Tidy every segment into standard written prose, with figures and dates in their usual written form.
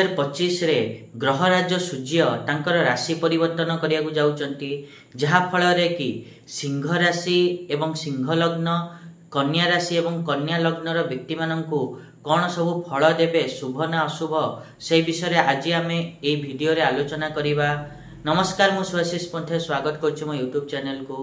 2025 रे ग्रहराज सूर्य तांकर राशि परिवर्तन करिया को जाउचंती जहा फल रे कि सिंह राशि एवं सिंह लग्न कन्या राशि एवं कन्या लग्न रो व्यक्ति माननकु कौन सब फल देबे शुभ ना अशुभ से विषय आज आम ए वीडियो रे आलोचना करिबा। नमस्कार मु सुभाषिष पंथे स्वागत करछु मो यूट्यूब चैनल को।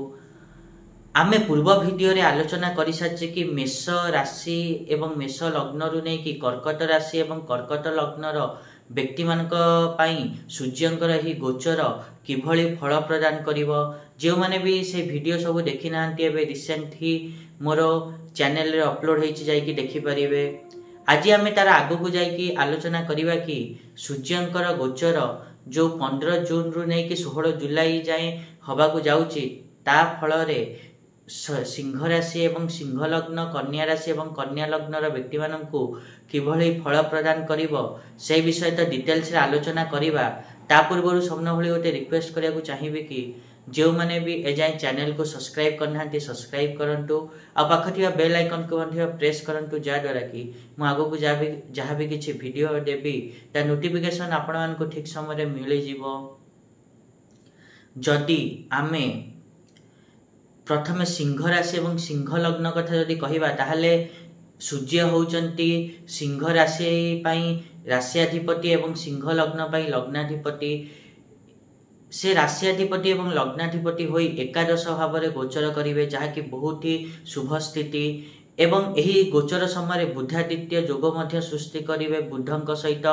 आमे पूर्व वीडियो रे आलोचना करि साचे कि मेष राशि एवं मेष लग्न रु नै कि कर्कट राशि एवं कर्कट लग्न रो व्यक्ति मानक पई सूर्यंकर ही गोचर किभଳି फल प्रदान करिवो। जे माने भी से वीडियो सब देखि नांती एबे रिसेंट ही मोर चैनल रे अपलोड हेछि जाई कि देखि परिबे। आज आमे तार आगु को जाई कि आलोचना करिवा कि सूर्यंकर गोचर जो 15 जून रु नै कि 16 जुलाई जाए हवा को जाउची ता फल रे सिंह राशि एवं सिंह लग्न कन्या राशि एवं कन्या लग्न रो व्यक्ति माननकु किभଳି फल प्रदान करिवो से विषय तो डिटेल्स रे आलोचना करिवा। ता पूर्व सबन भली गोटे रिक्वेस्ट करिया को चाहिबे कि जो माने भी ए जाय चैनल को सब्सक्राइब करनांती सब्सक्राइब करंतु आ पाखथिया बेल आइकन को बंधिया प्रेस करंतु जा द्वारा कि मु आगो को जहा भी किछि वीडियो देबी ता नोटिफिकेशन आपण मान को ठीक समय रे मिले जीवो। जदि आमे प्रथमे सिंह राशि एवं सिंह लग्न कथा जदि कहिबा ताहाले सूर्य होउचंती सिंह राशि पई राशियाधिपति एवं सिंह लग्न पई लग्नाधिपति। से राशियाधिपति एवं लग्नाधिपति होई एकादश भाव रे गोचर करिवे जहा कि बहुत ही शुभ स्थिति एवं एही गोचर समय बुधादित्य योग मध्य सृष्टि करिवे बुधंक सहित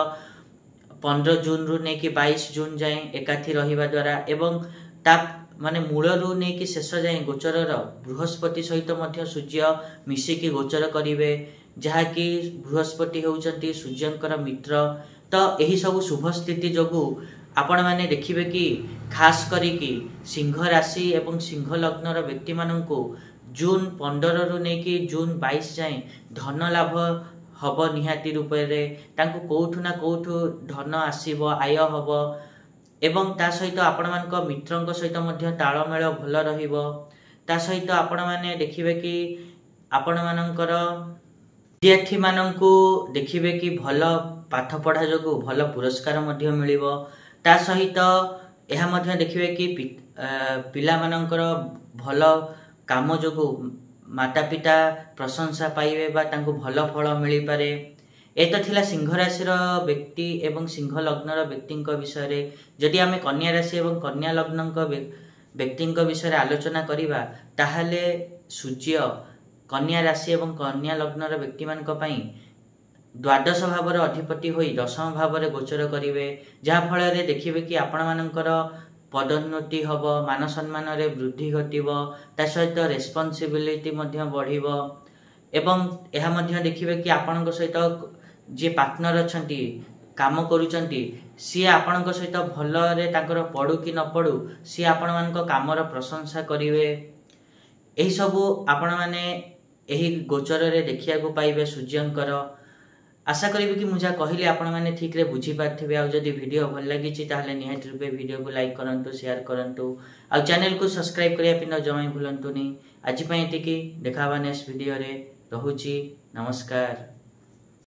15 जून रु नै कि 22 जून जाए एकाथी रहिबा द्वारा एवं ता माने मूल रु नै कि शेष जाए गोचर बृहस्पति सहित मध्य सूर्य मिसी कि गोचर करिवे जहा कि बृहस्पति होउचंती सूर्यंकर मित्र। तो एही सब शुभ स्थिति जोगु आपण माने देखिबे कि खास करी कि सिंह राशि एवं सिंह लग्न रो व्यक्ति माननकु जून 15 रु नै कि जून 22 जाए धन लाभ हबो निहाती रूप रे तांको कोठु ना कोठु धन आसीबो आय हबो एवं ता सहित आपण मानक मित्रंक सहित मध्य ताळमेळ भल रहिबो। ता सहित आपण माने देखिबे कि आपण मानकर विद्यार्थी माननकु देखिबे कि भल पाठ पढ़ा जोगु भल पुरस्कार मध्य मिलिबो। ता सहित एहा मध्य देखिबे कि पिला मानकर भल काम जोगु माता पिता प्रशंसा पाइबे बा तांको भल फल मिली पारे। एतो थिला सिंह राशि रो व्यक्ति एवं सिंह लग्न रो व्यक्तिंक विषय रे। जदि आमे कन्या राशि एवं कन्या लग्नंक व्यक्तिंक विषय रे आलोचना करिबा ताहाले सूर्य कन्या राशि एवं कन्या लग्न रो व्यक्ति मानक पई द्वादश भाव रे अधिपति होई दशम भाव रे गोचर करिवे जहा फल रे देखिबे कि आपण मानकर पदोन्नति हबो मान सम्मान रे वृद्धि घटिबो ता सहित रेस्पोंसिबिलिटी मध्य बढ़िबो एवं एहा मध्य देखिबे कि आपणक सहित जे पार्टनर अछंती काम करूचंती सी आपणक सहित भल रे ताकर पडु कि न पडु सी आपण मानक कामर प्रशंसा करिवे। एही सब आपण माने एही गोचर रे देखिया को पाइबे सूर्यंकर। आशा करी कि मुझे कहले आपण माने ठीक रे बुझी पारथिबे। आ जदि वीडियो भल लागि छि ताहले निहात रूपे वीडियो को लाइक करंतु शेयर करंतु आ चैनल को सब्सक्राइब करिया पिन जमाई भूलंतु नि। आज पई एतिकी देखाबा नेक्स्ट वीडियो रे। रहूची नमस्कार।